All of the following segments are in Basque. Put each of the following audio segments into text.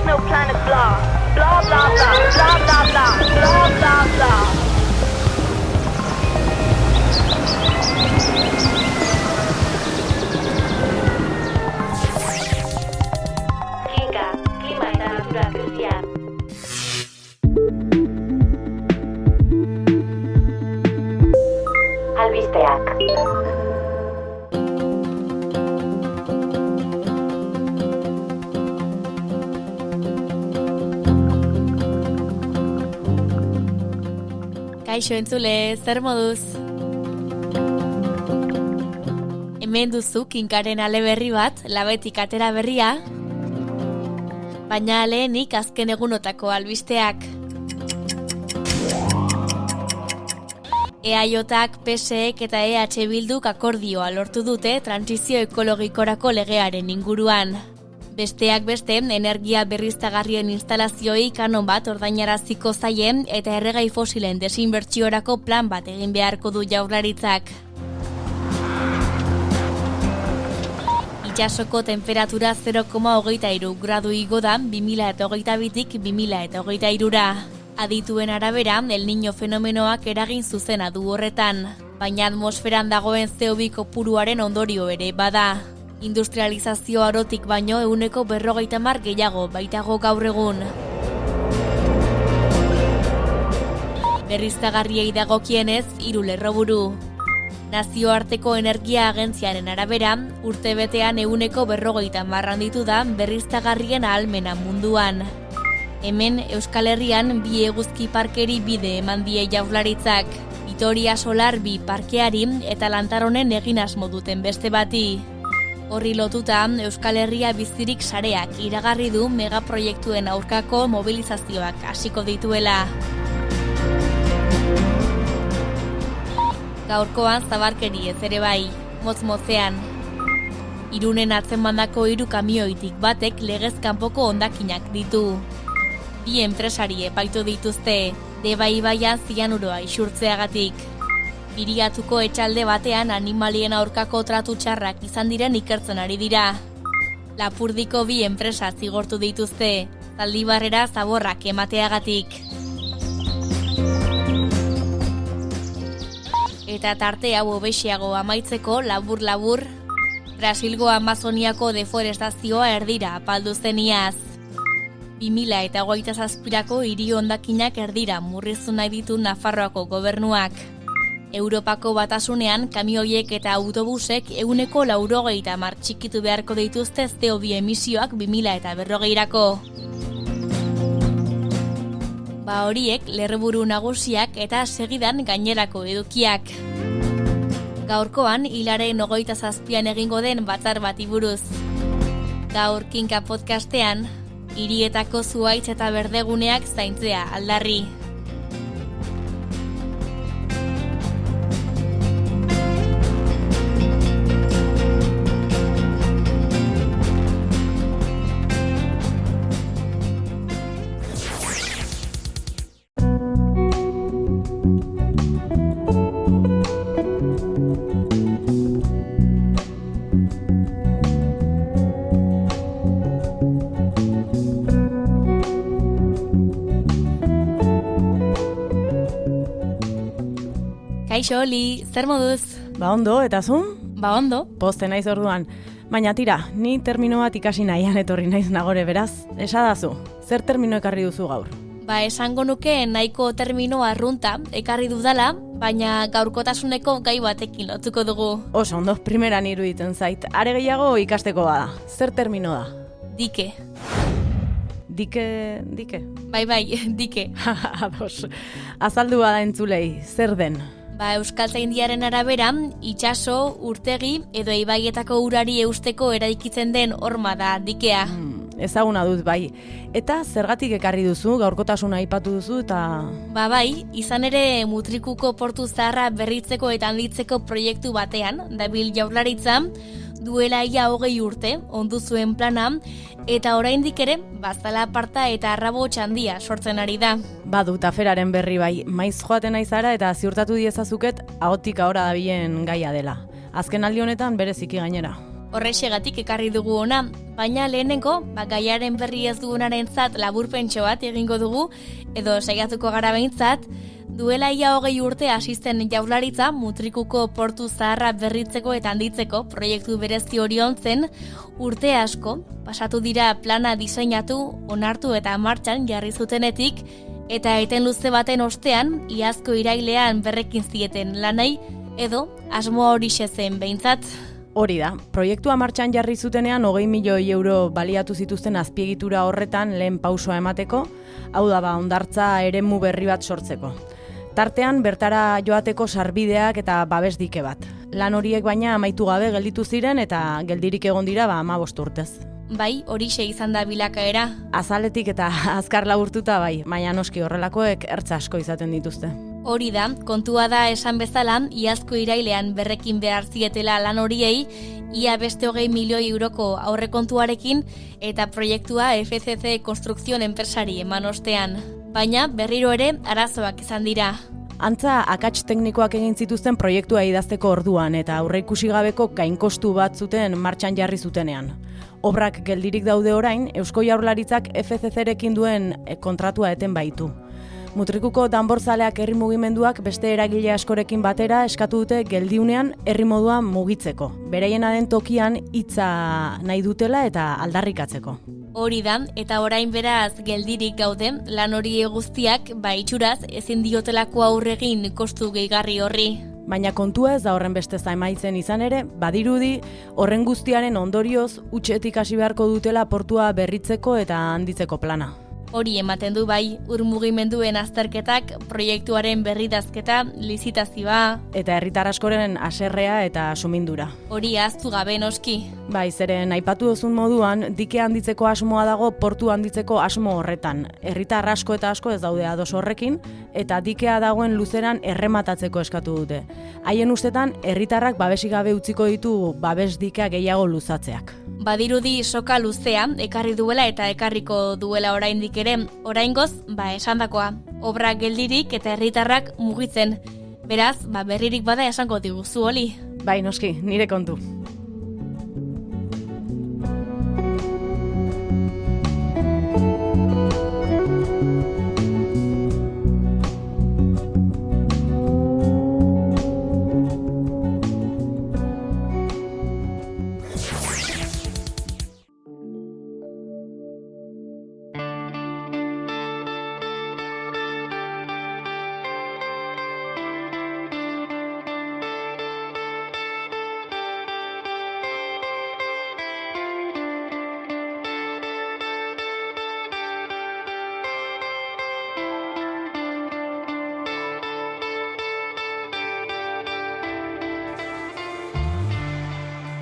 no planet blah. Blah, blah, blah, blah, blah, blah, blah, blah, blah. Kinka, klima eta natura krisia. Albisteak. Kaixo entzule, zer moduz? Hemen duzu Kinkaren ale berri bat, labetik atera berria, baina lehenik azken egunotako albisteak. EAJak, PSek eta EH Bilduk akordioa lortu dute trantsizio ekologikorako legearen inguruan. Besteak beste, energia berriztagarrien instalazioei kanon bat ordainaraziko zaien eta erregai fosilen desinbertsiorako plan bat egin beharko du Jaurlaritzak. Itsasoko temperatura 0,23 gradu igo da 2022tik 2023ra. Adituen arabera, El Niño fenomenoak eragin zuzena du horretan, baina atmosferan dagoen CO2 kopuruaren ondorio ere bada. Industrializazio arotik baino 50% gehiago baitago gaur egun. Berriztagarriei dagokienez, 3 lerroburu. Nazioarteko Energia Agentziaren arabera, urtebetean 50% handitu da berriztagarrien ahalmena munduan. Hemen Euskal Herrian 2 eguzki parkeri bide eman die Jaurlaritzak, Vitoria Solar 2 parkeari eta Lantaronen egin asmo duten beste bati. Horri lotuta, Euskal Herria bizirik sareak iragarri du megaproiektuen aurkako mobilizazioak hasiko dituela. Gaurkoan zabarkeri ez ere bai, motz-motzean. Irunen atzemandako 3 kamioitik batek legez kanpoko hondakinak ditu. 2 enpresari epaitu dituzte, Deba ibaian zianuroa isurtzeagatik. Biriatuko etxalde batean animalien aurkako tratu txarrak izan diren ikertzen ari dira. Lapurdiko 2 enpresa zigortu dituzte, Zaldibarrera zaborrak emateagatik. Eta tarte hau hobexiago amaitzeko labur-labur, Brasilgo Amazoniako deforestazioa erdira apaldu zeniaz. 2027ko hiri hondakinak erdira murriztu nahi ditu Nafarroako gobernuak. Europako Batasunean kamioiek eta autobusek 80% txikitu beharko dituzte CO2 emisioak 2040rako. Horiek lerroburu nagusiak eta segidan gainerako edukiak. Gaurkoan hilaren 27an egingo den batzar bati buruz. Gaur Kinka podcastean, hirietako zuhaitz eta berdeguneak zaintzea aldarri. Kaixo, Oli, zer moduz? Ondo, eta zu? Ondo. Poste naiz orduan. Baina tira, ni termino bat ikasi nahian etorri naiz nagore beraz. Esadazu, zer termino ekarri duzu gaur? Esango nuke nahiko termino arrunta ekarri dudala, baina gaurkotasuneko gai batekin lotuko dugu. Oso ondo, primeran iruditzen zait. Are gehiago ikasteko bada. Zer termino da? Dike. Dike? Bai, dike. Ados. Azaldu bada entzulei, zer den? Euskaltzaindiaren arabera, itsaso, urtegi edo ibaietako urari eusteko eraikitzen den horma da dikea. Ezaguna dut bai. Eta zergatik ekarri duzu, gaurkotasuna aipatu duzu eta... Izan ere Mutrikuko portu zaharra berritzeko eta handitzeko proiektu batean, dabil Jaurlaritza, duela ia 20 urte, ondu zuen plana, eta oraindik ere, bazala aparta eta arrabots handia sortzen ari da. Badut aferaren berri bai, maiz joaten naizara eta ziurtatu diezazuket ahotik ahora dabilen gaia dela. Azken aldi honetan bereziki gainera. Horrexegatik ekarri dugu ona, baina lehenengo, gaiaren berri ez dugunarentzat laburpentxo bat egingo dugu, edo saiatuko gara behintzat, duela ia 20 urte asisten Jaurlaritza Mutrikuko portu zaharra berritzeko eta handitzeko proiektu berezi hori ontzen, urte asko pasatu dira plana diseinatu, onartu eta martxan jarri zutenetik, eta eten luze baten ostean, iazko irailean berrekin zieten lanei, edo asmoa horixe zen behintzat. Hori da, proiektua martxan jarri zutenean 20 milioi euro baliatu zituzten azpiegitura horretan lehen pausoa emateko, hau da hondartza eremu berri bat sortzeko. Tartean bertara joateko sarbideak eta babesdike bat. Lan horiek baina amaitu gabe gelditu ziren eta geldirik egon dira 15 urtez. Bai, horixe izan da bilakaera. Azaletik eta azkar laburtuta bai, baina noski horrelakoek ertza asko izaten dituzte. Hori da, kontua da esan bezala, iazko irailean berrekin behar zietela lan horiei, ia beste 20 milioi euroko aurrekontuarekin eta proiektua FCC Konstrukzion enpresari eman ostean. Baina berriro ere arazoak izan dira. Antza, akats teknikoak egin zituzten proiektua idazteko orduan eta aurreikusi gabeko gainkostu bat zuten martxan jarri zutenean. Obrak geldirik daude orain, Eusko Jaurlaritzak FCC-rekin duen kontratua eten baitu. Mutrikuko danborzaleak herri mugimenduak beste eragile askorekin batera eskatu dute geldiunean herri moduan mugitzeko. Beraiena den tokian hitza nahi dutela eta aldarrikatzeko. Hori da, eta orain beraz geldirik gaude, lan hori guztiak, itxuraz, ezin diotelako aurregin kostu gehigarri horri. Baina kontua ez da horren beste zaimaitzen izan ere, badirudi horren guztiaren ondorioz hutsetik hasi beharko dutela portua berritzeko eta handitzeko plana. Hori ematen du bai, ur mugimenduen azterketak, proiektuaren berridazketa, lizitazioa... Eta herritar askoren haserrea eta sumindura. Hori ahaztu gabe noski. Bai, zeren aipatu duzun moduan, dike handitzeko asmoa dago portu handitzeko asmo horretan. Herritar asko eta asko ez daude ados horrekin, eta dikea dagoen luzeran errematatzeko eskatu dute. Haien ustetan, herritarrak babesik gabe utziko ditu babes dikea gehiago luzatzeak. Badirudi soka luzea, ekarri duela eta ekarriko duela oraindik ere, oraingoz, esandakoa. Obra geldirik eta herritarrak mugitzen. Beraz, berririk bada esango diguzu hori. Bai, noski, nire kontu.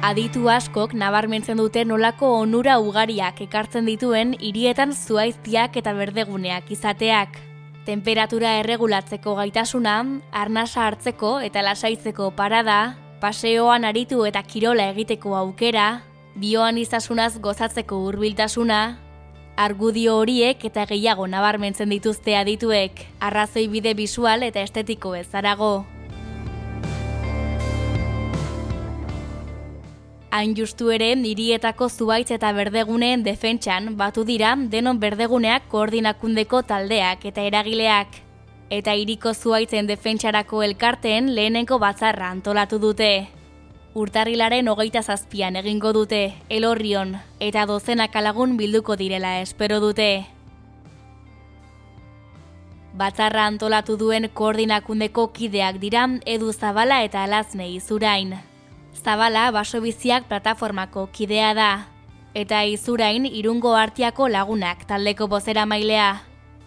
Aditu askok nabarmentzen dute nolako onura ugariak ekartzen dituen hirietan zuhaiztiak eta berdeguneak izateak. Temperatura erregulatzeko gaitasuna, arnasa hartzeko eta lasaitzeko parada, paseoan aritu eta kirola egiteko aukera, bioanizasunaz gozatzeko hurbiltasuna, argudio horiek eta gehiago nabarmentzen dituzte adituek, arrazoi bide bisual eta estetiko ez harago. Hain justu ere, hirietako zuhaitz eta berdeguneen defentsan batu dira denon berdeguneak koordinakundeko taldeak eta eragileak. Eta hiriko zuhaitzen defentsarako elkarteen lehenengo batzarra antolatu dute. Urtarrilaren 27an egingo dute, Elorrion, eta dozenaka lagun bilduko direla espero dute. Batzarra antolatu duen koordinakundeko kideak dira Edu Zabala eta Alazne Izurain. Zabala Basobiziak plataformako kidea da, eta Izurain Irungo Artiako lagunak taldeko bozeramailea.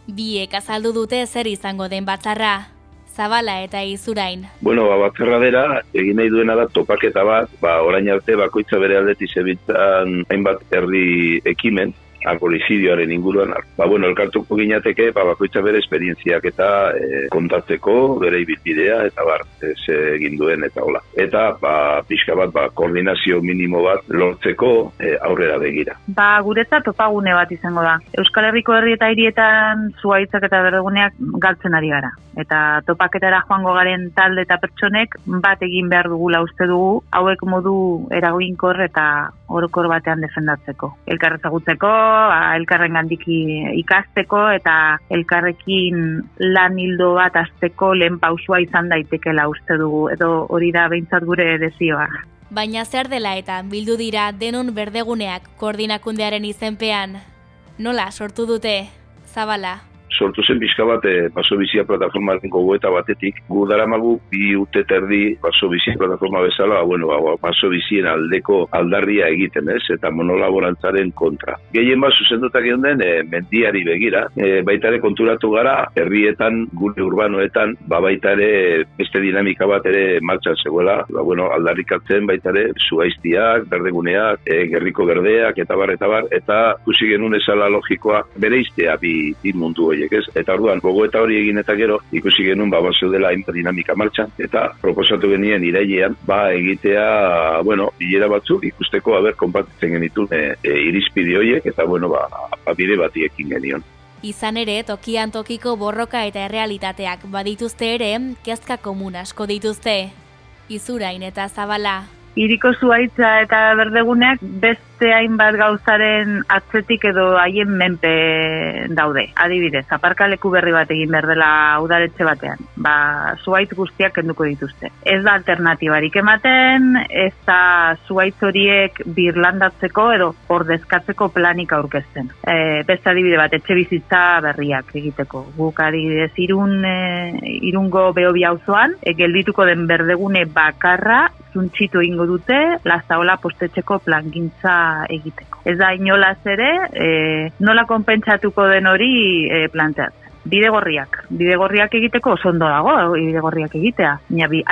Biek azaldu dute zer izango den batzarra, Zabala eta Izurain. Batzarra dela, egin nahi duena da topaketa bat, orain arte bakoitza bere aldetik zebiltzan hainbat herri ekimen, arbolizidioaren inguruan, elkartuko ginateke, bakoitza bere esperientziak eta kontatzeko, bere ibilbidea, eta egin duen, eta hola. Eta, pixka bat, koordinazio minimo bat lortzeko aurrera begira. Guretzat topagune bat izango da. Euskal Herriko herri eta hirietan zuhaitzak eta berdeguneak galtzen ari gara. Eta topaketara joango garen talde eta pertsonek bat egin behar dugula uste dugu, hauek modu eraginkor eta orokor batean defendatzeko. Elkarrezagutzeko, elkarren gandiki ikasteko eta elkarrekin lan hildo bat hasteko lehen pausua izan daitekela uste dugu, edo hori da behintzat gure desioa. Baina zer dela eta bildu dira denon berdeguneak koordinakundearen izenpean? Nola sortu dute, Zabala? Sortu zen pixka bat Baso-Bizia plataformaren gogoeta batetik. Gu daramagu 2 urte eta erdi Baso-Bizia plataforma bezala, Baso-Bizien aldeko aldarria egiten, ez? Eta monolaborantzaren kontra. Gehien bat zuzendutak egon den mendiari begira, baita ere konturatu gara, herrietan, gure urbanoetan, baita ere beste dinamika bat ere martxan zegoela, aldarrikatzen baita ere zuhaiztiak, berdeguneak, gerriko berdeak, eta bar, eta ikusi genuen ezala logikoa bere iztea bi mundu horiek, ez? Eta orduan, gogoeta hori egin eta gero, ikusi genuen, bazeudela hainbat dinamika martxan, eta proposatu genien irailean, egitea, bilera batzuk, ikusteko, konpartitzen genitun irizpide horiek, eta, bide bati ekin genion. Izan ere, tokian tokiko borroka eta errealitateak badituzte ere, kezka komun asko dituzte. Izurain eta Zabala. Hiriko zuhaitza eta berdeguneak beste hainbat gauzaren atzetik edo haien menpe daude. Adibidez, aparkaleku berri bat egin behar dela udaletxe batean. Zuhaitz guztiak kenduko dituzte. Ez da alternatibarik ematen, ez da zuhaitz horiek birlandatzeko edo ordezkatzeko planik aurkezten. Beste adibide bat, etxe bizitza berriak egiteko. Guk adibidez, Irungo Behobi auzoan, geldituko den berdegune bakarra zuntxitu egingo dute Lazaola postetxeko plangintza egiteko. Ez da inolaz ere, nola konpentsatuko den hori planteatzen. Bidegorriak egiteko oso ondo dago, bidegorriak egitea.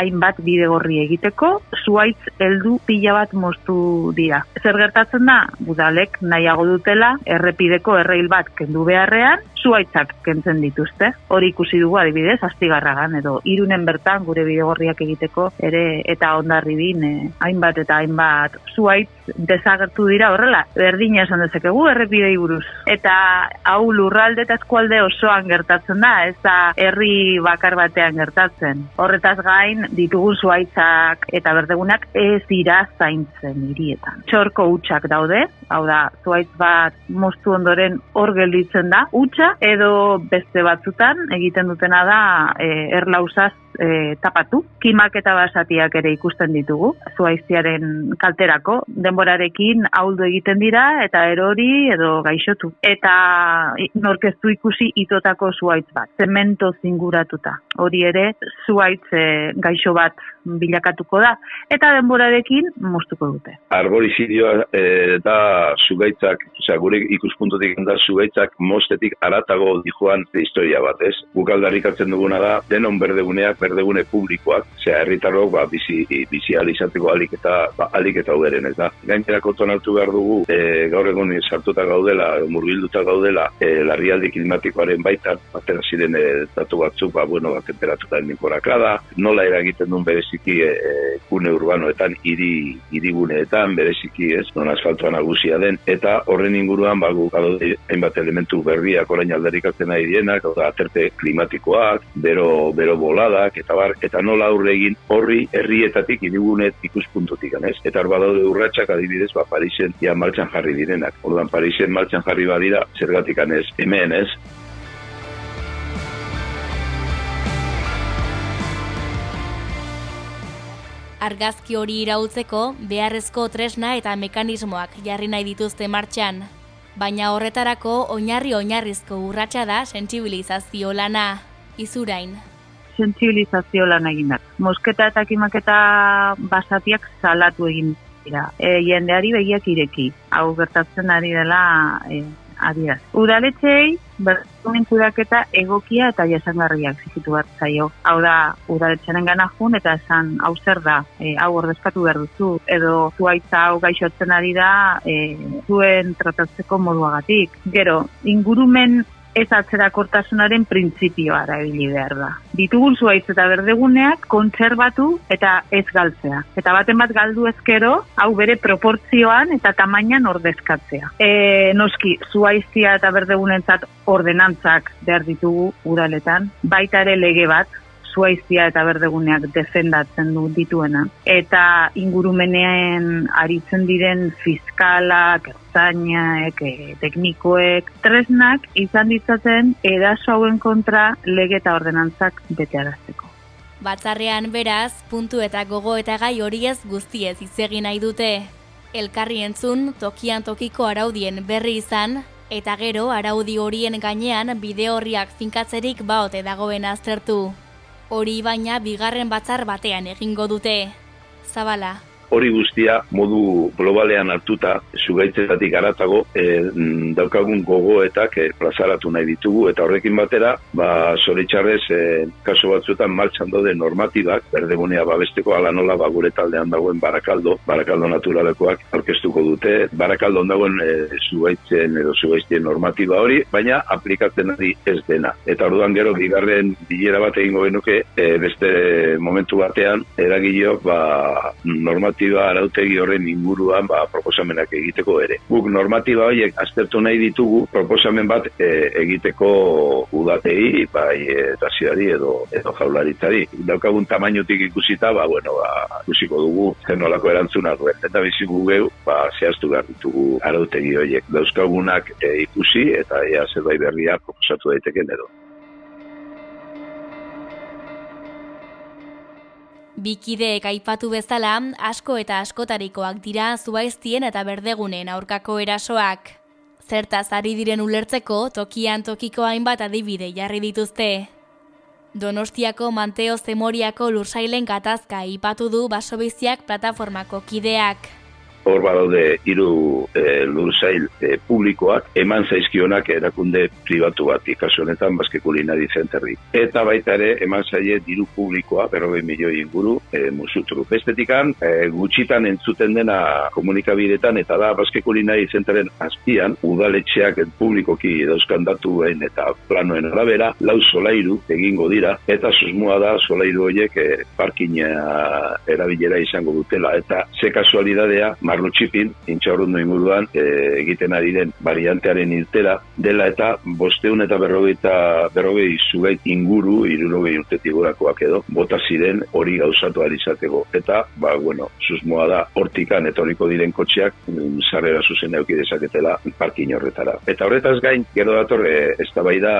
Hainbat bidegorri egiteko, zuhaitz heldu pila bat moztu dira. Zer gertatzen da? Udalek nahiago dutela, errepideko erreil bat kendu beharrean, zuhaitzak kentzen dituzte. Hori ikusi dugu adibidez, Astigarragan edo Irunen bertan gure bidegorriak egiteko ere eta Hondarribin hainbat eta hainbat zuhaitz desagertu dira horrela. Berdina esan dezakegu errepidei buruz. Eta hau lurralde eta eskualde osoan gertatzen da, ez da herri bakar batean gertatzen. Horretaz gain ditugun zuhaitzak eta berdegunak ez dira zaintzen hirietan. Txorko hutsak daude, hau da, zuhaitz bat moztu ondoren hor gelditzen da, hutsa edo beste batzutan egiten dutena da erlauzaz tapatu. Kimak eta basatiak ere ikusten ditugu, zuhaiztiaren kalterako, denborarekin ahuldu egiten dira eta erori edo gaixotu. Eta norkeztu ikusi itotako zuhaitz bat, zemento zinguratuta. Hori ere zuhaitz gaixo bat bilakatuko da eta denborarekin moztuko dute. Arbolizidioa da zugaitzak, gure ikuspuntutik da zugaitzak moztetik aratago dijoan historia bat, ez? Guk aldarrikatzen duguna da, denon berdeguneak, berdegune publikoak, herritarrok bizi alizateko alik eta uderen, ez da. Gainera kontuan hartu behar dugu, gaur egun sartuta gaudela, murgilduta gaudela, larrialdi klimatikoaren baitan, batera ziren datu batzuk, temperaturaren gorakada, nola eragiten duen bereziki gune urbanoetan, hiriguneetan, bereziki ez, non asfaltoa nagusia den, eta horren inguruan, guk hainbat elementu berriak orain aldarrikatzen nahi dienak, aterpe klimatikoak, bero boladak, eta nola aurre egin horri herrietatik hirigunet ikuspuntutik, ez? Eta hor badaude urratsak adibidez, Parisen martxan jarri direnak. Orduan Parisen martxan jarri badira, zergatik ez, hemen, ez? Argazki hori iraultzeko beharrezko tresna eta mekanismoak jarri nahi dituzte martxan. Baina horretarako oinarrizko urratsa da sentsibilizazio lana. Izurain. Sentsibilizazio lana egin da. Mosketa eta kimaketa basatiak salatu egin dira. Jendeari begiak ireki. Hau gertatzen ari dela adiaz. Udaletxeei berdegunen kudeaketa egokia eta jasangarria exigitu behar zaio. Hau da, udaletxearen gana jun eta esan hau zer da, hau ordezkatu behar duzu, edo zuaitza hau gaixotzen ari da zuen tratatzeko moduagatik. Gero, ingurumen ez atzerakortasunaren printzipioa erabili behar da. Ditugun zuaitz eta berdeguneak kontserbatu eta ez galtzea. Eta baten bat galdu ezkero, hau bere proportzioan eta tamainan ordezkatzea. Noski, zuaiztia eta berdegunentzat ordenantzak behar ditugu udaletan, baita ere lege bat, zuaiztia eta berdeguneak defendatzen dituena. Eta ingurumenean aritzen diren fiskalak, ertzainak, teknikoek, tresnak izan ditzaten eraso hauen kontra lege eta ordenantzak betearazteko. Batzarrean beraz, puntu eta gogo eta gai horiez guztiez hitz egin nahi dute. Elkarri entzun, tokian tokiko araudien berri izan, eta gero araudi horien gainean bide horriak finkatzerik baote dagoen aztertu. Hori baina bigarren batzar batean egingo dute. Zabala. Hori guztia modu globalean hartuta, zugaitzetatik haratago, daukagun gogoetak plazaratu nahi ditugu, eta horrekin batera, zoritxarrez, kaso batzuetan martxan daude normatibak, berdegunea babesteko, ala nola gure taldean dagoen Barakaldo naturalekoak aurkeztuko dute, Barakaldon dagoen zugaitzen edo zugaiztien normatiba hori, baina aplikatzen ari ez dena. Eta orduan gero, bigarren bilera bat egingo genuke, beste momentu batean, eragileok normatiba arautegi horren inguruan proposamenak egiteko ere. Guk normatiba horiek aztertu nahi ditugu proposamen bat egiteko udatei, etasiari edo jaularitzari. Daukagun tamainutik ikusita, ikusiko dugu zenolako erantzuna duen. Eta bizigu geu, zehaztu behar ditugu arautegi horiek. Dauzkagunak ikusi eta ea zerbait berria proposatu daiteken edo. Bikideek aipatu bezala, asko eta askotarikoak dira zuaiztien eta berdegunen aurkako erasoak. Zertaz ari diren ulertzeko, tokian tokiko hainbat adibide jarri dituzte. Donostiako Manteo Zemoriako lursailen gatazka aipatu du Basobiziak plataformako kideak. Hor badaude 3 lursail publikoak, eman zaizkionak erakunde pribatu bat, kasu honetan Basque Culinary Centerri. Eta baita ere, eman zaie diru publikoa, 40 milioi inguru, musutru. Bestetikan, gutxitan entzuten dena komunikabidetan, eta da Basque Culinary Centeren azpian, udaletxeak publikoki dauzkan datuen eta planoen arabera, 4 solairu egingo dira, eta susmoa da solairu horiek parkina erabilera izango dutela. Eta ze kasualidadea, Marlutxipin, intxaurrundo inguruan, egiten ari den variantearen irtera, dela eta 540 zugait inguru, 60 urtetik gorakoak edo, bota ziren hori gauzatu ahal izateko. Eta, susmoa da, hortikan etorriko diren kotxeak, sarrera zuzen eduki dezaketela parkin horretara. Eta horretaz gain, gero dator, eztabaida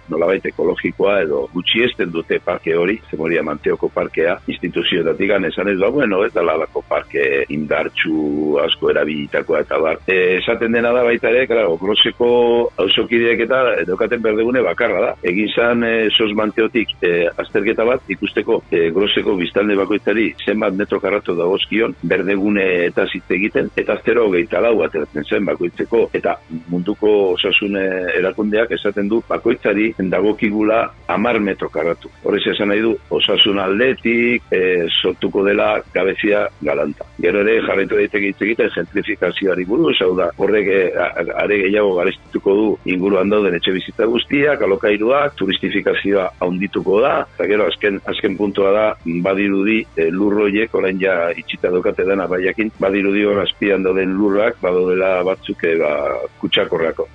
nolabait ekologikoa edo gutxiesten dute parke hori, Zemoria Manteoko parkea, instituzioetatik esan ez ez da lalako parke indartxu asko erabilitakoa eta bar. Esaten dena da baita ere, Groseko auzokideak eta daukaten berdegune bakarra da. Egin zan sos Manteotik azterketa bat ikusteko Groseko biztanle bakoitzari zenbat metro karratu dagozkion berdegune eta zitze egiten, eta 0,24 ateratzen zen bakoitzeko, eta munduko osasun erakundeak esaten du bakoitzari dagokigula 10 metro karratu. Horrez esan nahi du, osasun aldetik sortuko dela gabezia galanta. Gero ere jarraitu daiteke hitz egiten gentrifikazioari buruz, hau da, horrek are gehiago garestituko du inguruan dauden etxe bizitza guztiak, alokairuak, turistifikazioa handituko da, eta gero azken puntua da, badirudi lurroiek, orain ja itxita dokate dena baiakin, badirudi hor azpian dauden lurrak, badaudela batzuk kutsakorrako.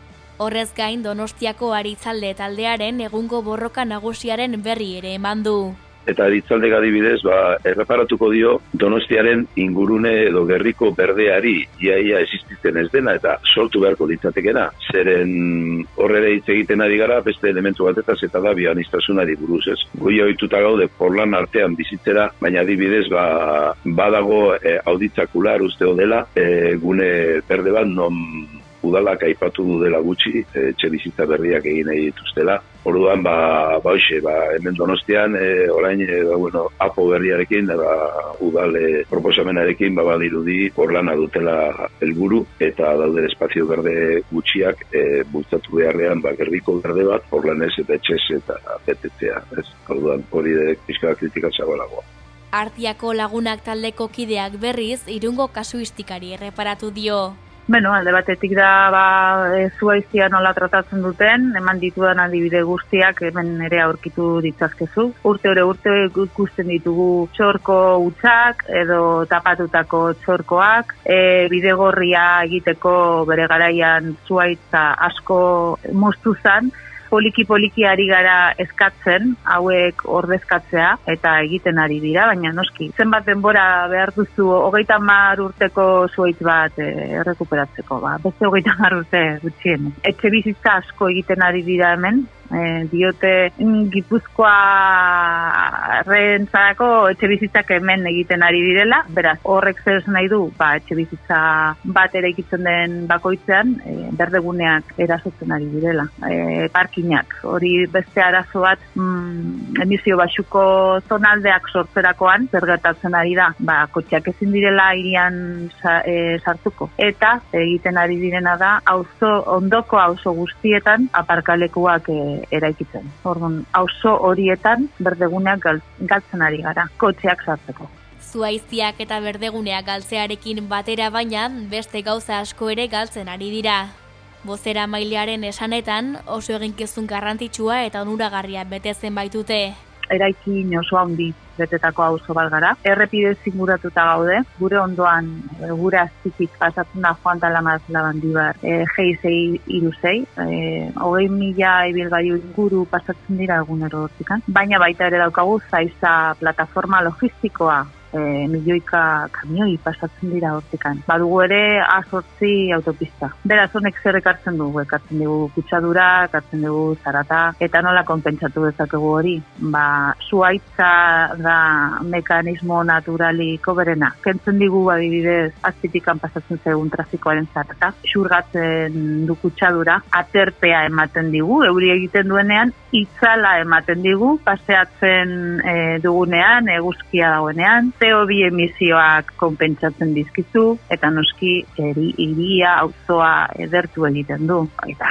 Horrez gain, Donostiako Aritzalde taldearen egungo borroka nagusiaren berri ere eman du. Eta Aritzaldek adibidez, erreparatuko dio Donostiaren ingurune edo gerriko berdeari iaia existitzen ez dena eta sortu beharko litzatekena. Zeren horrere hitz egiten ari gara beste elementu batetaz eta da bioaniztasunari buruz, ez? Goi ohituta gaude porlan artean bizitzera, baina adibidez badago auditzak ular usteo dela, gune berde bat non udalak aipatu du dela gutxi, etxe bizitza berriak egin nahi dituztela. Orduan, hemen Donostian, orain, apo berriarekin, udal proposamenarekin, badirudi horlana dutela helburu eta daude espazio berde gutxiak bultzatu beharrean, gerbiko berde bat, horlanez eta etxez eta betetzea. Orduan, hori pixka kritika zabalagoa. Artiako Lagunak taldeko kideak berriz, Irungo kasuistikari erreparatu dio. Alde batetik da zuhaizia nola tratatzen duten, eman ditudan adibide guztiak hemen ere aurkitu ditzazkezu. Urte ikusten ditugu txorko hutsak edo tapatutako txorkoak, bidegorria egiteko bere garaian zuhaitza asko moztu zen, poliki ari gara eskatzen, hauek ordezkatzea eta egiten ari dira, baina noski. Zenbat denbora behar duzu 30 urteko zuhaitz bat errekuperatzeko, beste 30 urte gutxien. Etxe bizitza asko egiten ari dira hemen, diote Gipuzkoarrentzako etxe bizitzak hemen egiten ari direla, beraz, horrek zer esan nahi du, etxe bizitza bat eraikitzen den bakoitzean, berdeguneak erasotzen ari direla, parkinak, hori beste arazo bat emisio baxuko zonaldeak sortzerakoan, zer gertatzen ari da, kotxeak ezin direla hirian sartuko, eta egiten ari direna da, ondoko auzo guztietan aparkalekuak eraikitzen. Orduan, auzo horietan berdeguneak galtzen ari gara, kotxeak sartzeko. Zuhaiztiak eta berdeguneak galtzearekin batera baina, beste gauza asko ere galtzen ari dira. Bozera mailearen esanetan, oso eginkizun garrantzitsua eta onuragarria betetzen baitute. Eraikin oso handi betetako auzo bat gara. Errepide zinguratuta gaude, gure ondoan, gure azpitik pasatzen da Juan Talamaz Labandibar, G636, 20.000 ibilgailu inguru pasatzen dira egunero hortikan. Baina baita ere daukagu Zaiza plataforma logistikoa, milioika kamioi pasatzen dira hortikan. Badugu ere A8 autopista. Beraz honek zer ekartzen dugu? Ekartzen dugu kutsadura, ekartzen dugu zarata, eta nola konpentsatu dezakegu hori? Zuhaitza da mekanismo naturaliko berena. Kentzen digu adibidez azpitikan pasatzen zegoen trafikoaren zarata, xurgatzen du kutsadura, aterpea ematen digu, euri egiten duenean, itzala ematen digu, paseatzen dugunean, eguzkia dagoenean, CO2 emisioak konpentsatzen dizkizu, eta noski hiria, auzoa edertu egiten du. Eta,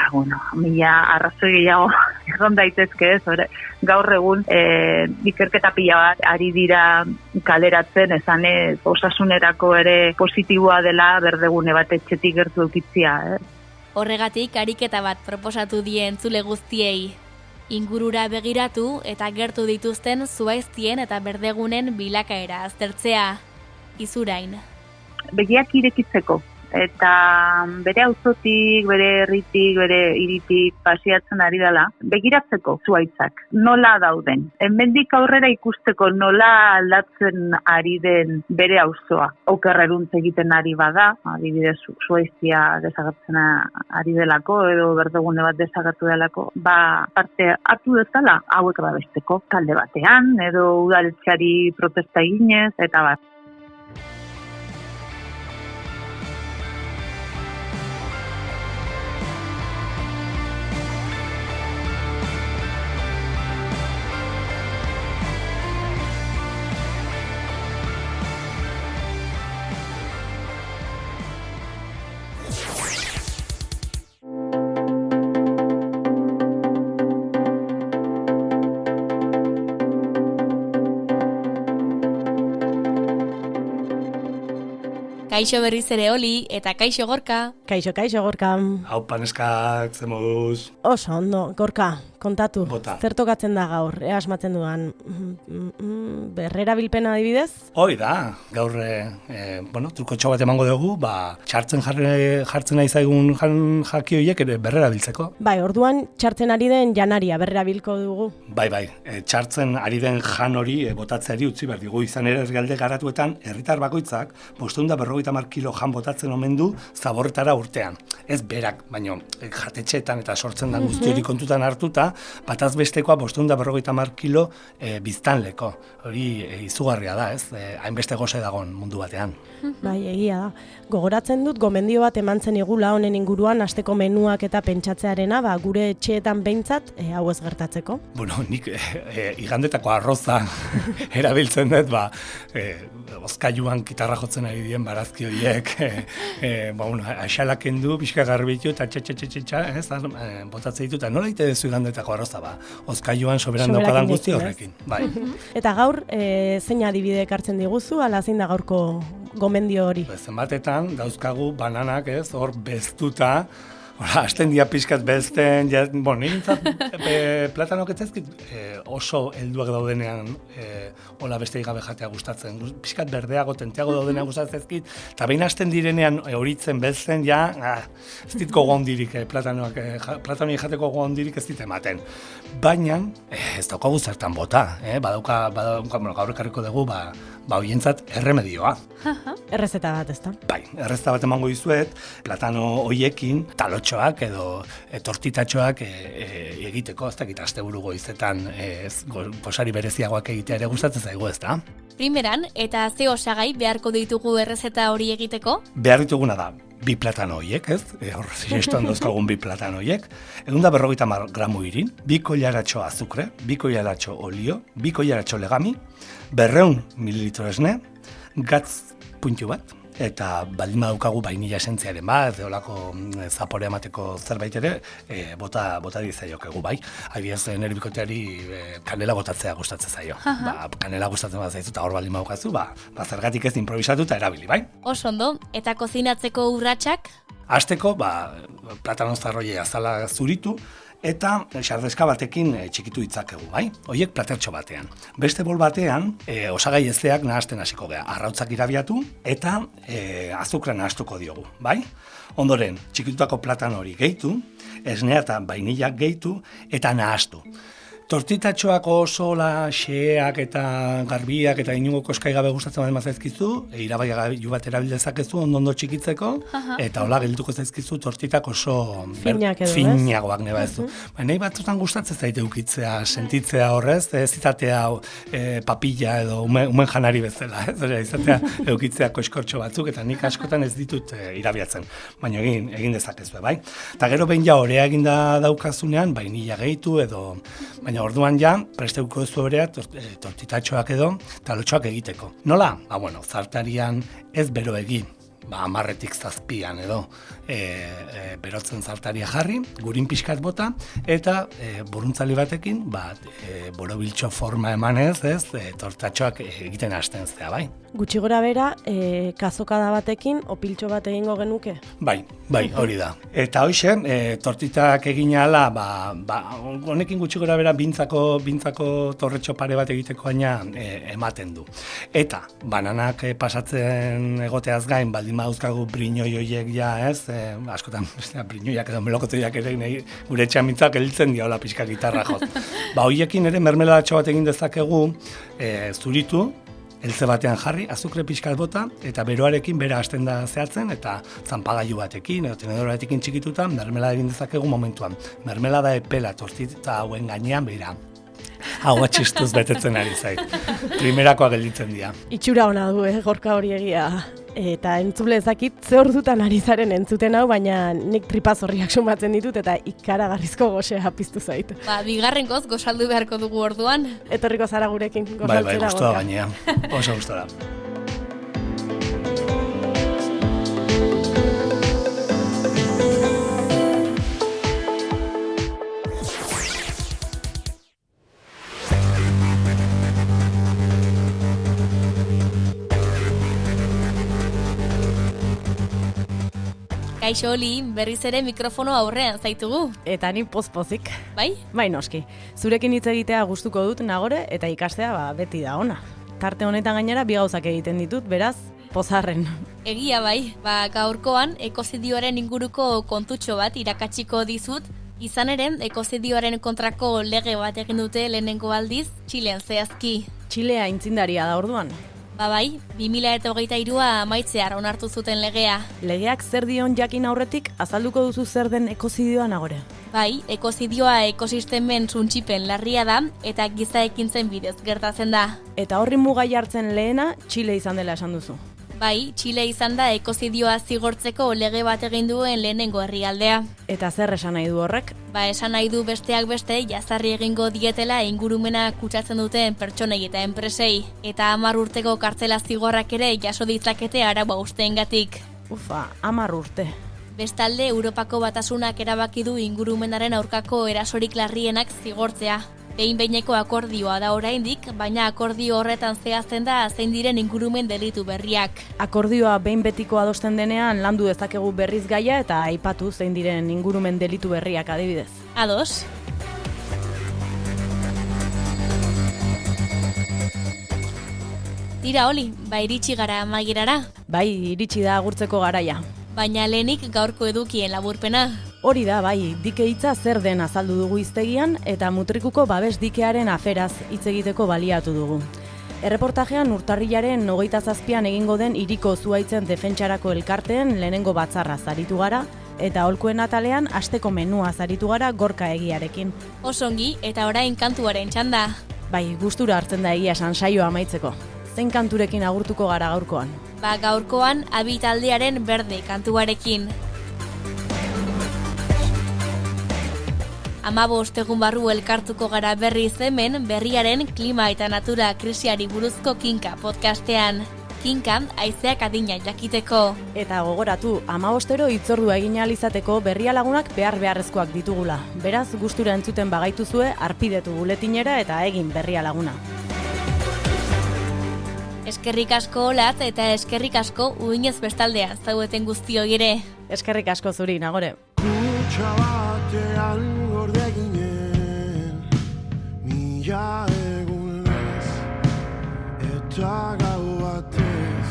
mila arrazoi gehiago egon daitezke ez, gaur egun ikerketa pila bat ari dira kaleratzen, esan osasunerako ere positiboa dela berdegune bat etxetik gertu eukitzia. Horregatik, ariketa bat proposatu die entzule guztiei. Ingurura begiratu eta gertu dituzten zuhaiztien eta berdegunen bilakaera aztertzea. Izurain. Begiak irekitzeko eta bere auzotik, bere herritik, bere hiritik paseatzen ari dela, begiratzeko zuhaitzak, nola dauden. Hemendik aurrera ikusteko nola aldatzen ari den bere auzoa. Okerreruntz egiten ari bada, adibidez zuhaiztia desagertzen ari delako edo berdegune bat desagertu delako, parte hartu dezala hauek babesteko talde batean edo udaletxeari protesta eginez eta bat. Kaixo berriz ere Oli eta kaixo Gorka. Kaixo Gorka. Hau paneskak, ze moduz? Oso ondo, Gorka, kontatu. Bota. Zer tokatzen da gaur, asmatzen duan? Berrera bilpena adibidez? Hoi da, gaur, trukotxo bat emango dugu, txartzen jartzen nahi zaigun jaki horiek ere berrera biltzeko. Bai, orduan txartzen ari den janaria berrera bilko dugu. Bai, txartzen ari den jan hori botatzeari utzi behar digu, izan ere herrialde garatuetan, herritar bakoitzak, 550 kilo jan botatzen omen du zaborretara urtean. Ez berak, baino jatetxeetan eta sortzen den guzti hori kontutan hartuta, bataz bestekoa 550 kilo biztanleko. Hori izugarria da, ez? Hainbeste gose dagon mundu batean. Bai, egia da. Gogoratzen dut gomendio bat eman zen igula honen inguruan asteko menuak eta pentsatzearena, gure etxeetan behintzat hau ez gertatzeko. Bueno, nik igandetako arroza erabiltzen dut, ozkailuan gitarra jotzen ari dien barazki horiek, aixalak kendu, pixka garbitu eta txetxa, botatzen ditu, eta nola ite dezu igandetako arroza, ozkailuan soberan daukadan guzti horrekin. Bai. Eta gaur, zein adibide ekartzen diguzu, ala zein da gaurko gomendio hori? Zenbatetan dauzkagu bananak, hor beztuta, hasten dia pixkat bezten, nintzat platanok etzezkit oso helduak daudenean hola beste gabe jatea gustatzen. Pixkat berdeago, tenteago daudenean gustatzen ezkit, eta behin hasten direnean horitzen bezten, ez dit gogondirik, platanoik jateko gogondirik ez dit ematen. Baina, ez daukagu zertan bota, badauka, gaur ekarriko dugu, hoientzat erremedioa. Errezeta bat, ezta? Bai, errezeta bat emango dizuet, platano hoiekin, talotxoak edo tortitatxoak egiteko, ez dakit asteburu goizetan gosari bereziagoak egitea ere gustatzen zaigu, ez da? Primeran, eta ze osagai beharko ditugu errezeta hori egiteko? Behar dituguna da, 2 platano horiek, ez? Sinestuan dozkagun 2 platano horiek, 150 gramo irin, 2 kollaratxo azukre, 2 kollaratxo olio, 2 kollaratxo legami, 200 mililitro esne, gatz puntu bat, eta baldin badaukagu vainilla esentziaren bat, olako zapore emateko zerbait ere, bota dizaiokegu bai. Adibidez, nire bikoteari kanela botatzea gustatzen zaio. Kanela gustatzen bat zaizu, eta hor baldin badaukazu, zergatik ez improvisatu eta erabili, bai? Oso ondo, eta kozinatzeko urratsak? Hasteko, platano zarroia azala zuritu, eta xardeska batekin txikitu ditzakegu, bai? Horiek platertxo batean. Beste bol batean, osagai ezeak nahasten hasiko gea. Arrautzak irabiatu eta azukra nahastuko diogu, bai? Ondoren, txikitutako platano hori gehitu, esnea eta vainilla gehitu eta nahastu. Tortitatxoak oso xeak eta garbiak eta inungo koskai gabe gustatzen bat zaizkizu, irabaiagailu bat erabil dezakezu ondo txikitzeko, eta hola geldituko zaizkizu tortitak oso finagoak neba ez du. Nahi batzutan gustatzen zaite ukitzea, sentitzea horrez, ez izatea papilla edo umen janari bezala, izatea eukitzea koiskortxo batzuk, eta nik askotan ez ditut irabiatzen, baina egin dezakezu, bai? Eta gero behin orea eginda daukazunean, vainilla gehitu edo, baina orduan presteuko ez orea tortitatxoak edo talotxoak egiteko. Nola? Zartarian ez bero egin, 10-tik 7 edo berotzen zartaria jarri, gurin pixkat bota, eta buruntzali batekin, borobiltxo forma emanez, tortatxoak egiten hasten zea, bai? Gutxi gora bera, kazokada batekin, opiltxo bat egingo genuke? Bai, hori da. Eta hoxe, tortitak egin ala, honekin gutxi gora bera bintzako torretxo pare bat egiteko baina ematen du. Eta, bananak pasatzen egoteaz gain, baldin badauzkagu briñoi horiek askotan briñoiak edo melokotoiak ere gure etxean mintzak heltzen diola pixka gitarra jot. Horiekin ere mermeladatxo bat egin dezakegu zuritu, heltze batean jarri, azukre pixkat bota, eta beroarekin bera hasten da zehatzen, eta zanpagailu batekin, edo tenedor batekin txikitutan, mermelada egin dezakegu momentuan. Mermelada epela tortita hauen gainean, bera, hau atxistuz betetzen ari zait. Primerakoa gelditzen dira. Itxura ona du, gorka hori egia. Eta entzule ezakit, ze ordutan ari zaren entzuten hau, baina nik tripaz horriak sumatzen ditut eta ikaragarrizko gozea piztu zait. Bigarren goz, gozaldu beharko dugu orduan. Etorriko zara gurekin gozaltzera. Bai, guztua baina, oso gustora. Kaixo Oli, berriz ere mikrofono aurrean zaitugu. Eta ni pozpozik. Bai? Bai noski. Zurekin hitz egitea gustuko dut Nagore eta ikastea beti da ona. Tarte honetan gainera 2 gauzak egiten ditut, beraz, pozarren. Egia bai, gaurkoan ekozidioaren inguruko kontutxo bat irakatsiko dizut, izan ere ekozidioaren kontrako lege bat egin dute lehenengo aldiz, Txilean zehazki. Txilea aitzindaria da orduan. Bai, 2023a amaitzear onartu zuten legea. Legeak zer dion jakin aurretik, azalduko duzu zer den ekozidioa nagore? Bai, ekozidioa ekosistemen suntsipen larria da eta giza ekintzen bidez gertatzen da. Eta horri muga jartzen lehena, Txile izan dela esan duzu. Bai, Txile izan da ekozidioa zigortzeko lege bat egin duen lehenengo herrialdea. Eta zer esan nahi du horrek? Esan nahi du besteak beste jazarri egingo dietela ingurumena kutsatzen duten pertsonei eta enpresei. Eta 10 urteko kartzela zigorrak ere jaso ditzakete arau hausteengatik. Ufa, 10 urte. Bestalde, Europako Batasunak erabaki du ingurumenaren aurkako erasorik larrienak zigortzea. Behin-behineko akordioa da oraindik, baina akordio horretan zehazten da zein diren ingurumen delitu berriak. Akordioa behin betiko adosten denean landu dezakegu berriz gaia eta aipatu zein diren ingurumen delitu berriak adibidez. Ados? Tira Oli, iritsi gara amaierara. Bai, iritsi da agurtzeko garaia. Baina lehenik gaurko edukien laburpena. Hori da, bai, dike hitza zer den azaldu dugu hiztegian eta Mutrikuko babes dikearen aferaz hitz egiteko baliatu dugu. Erreportajean urtarrilaren 27an egingo den hiriko zuhaitzen defentsarako elkarteen lehenengo batzarra zaritu gara eta aholkuen atalean asteko menua zaritu gara Gorka Egiarekin. Osongi eta orain kantuaren txanda. Bai, gustura hartzen da egia esan saioa amaitzeko. Zein kanturekin agurtuko gara gaurkoan? Gaurkoan Abi taldearen Berde kantuarekin. 15 egun barru elkartuko gara berriz hemen berriaren klima eta natura krisiari buruzko Kinka podcastean. Kinka, haizeak adina jakiteko. Eta gogoratu, 15 hitzordua egin ahal izateko berria lagunak beharrezkoak ditugula. Beraz, gustura entzuten bagaituzue, arpidetu buletinera eta egin berria laguna. Eskerrik asko Olat eta eskerrik asko uinez bestaldean zaudeten guztioi ere. Eskerrik asko zuri, Nagore. Kutxa batean gorde ginen, mila egunez, eta gau batez,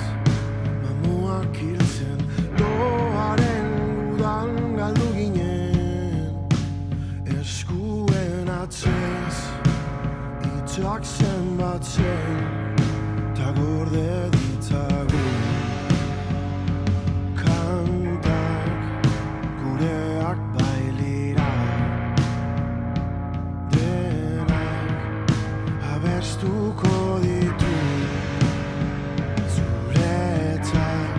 mamuak hiltzen, loaren gudan galdu ginen, eskuen atzez, itzak zenbatzen, eta gorde ditzagun. Kantak gureak bailira, denak abestuko ditu, zuretzat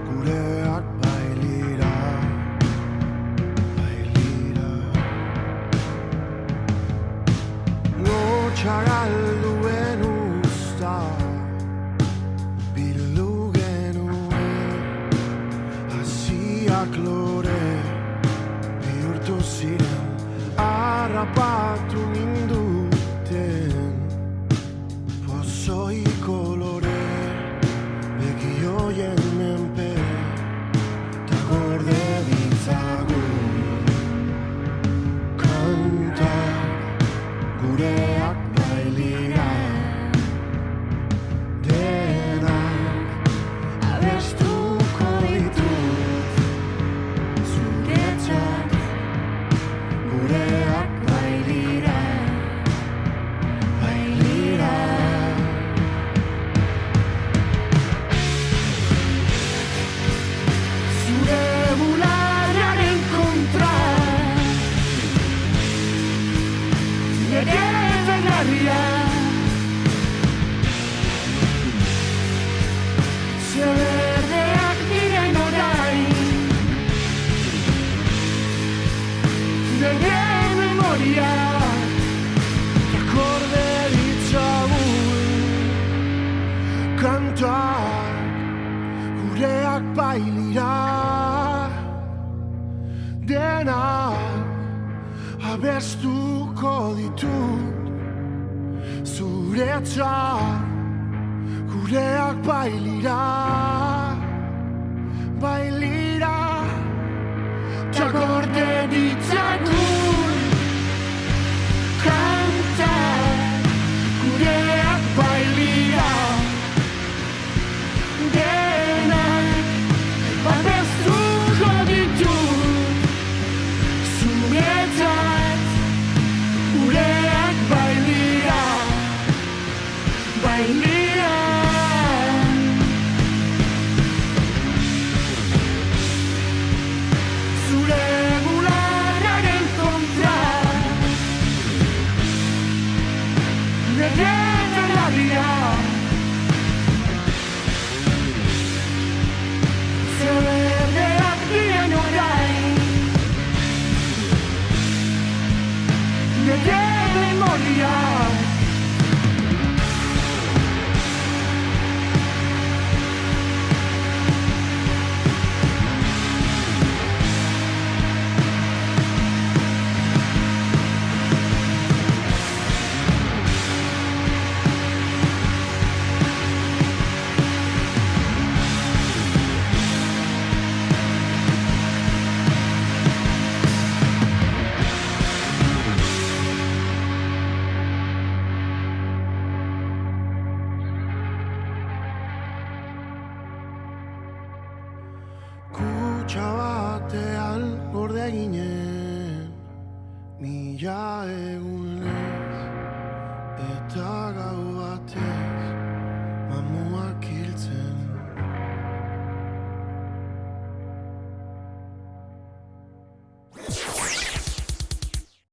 gureak bailira, bailira. Lotxa galduen usta, bildu genuen, hasiak lore, bihurtu ziren, harrapatu ninduten, pozoi kolore, begioien menpe, ta gorde ditzagun. Kantak gureak bailira, denak abestuko ditut, zuretzat gureak bailira, bailira. Zure bularraren kontra, nire belarria, berdeak diren orain, nire memoria, akorde ditzagun, kantak gureak bailira, denak abestuko ditut, zuretzat gureak bailira, bailira, ta gorde ditzagun. Kantak gureak bailira, denak abestuko ditut, zuretzat gureak bailira, bailira. Lotxa batean gorde ginen, mila egunez, eta gau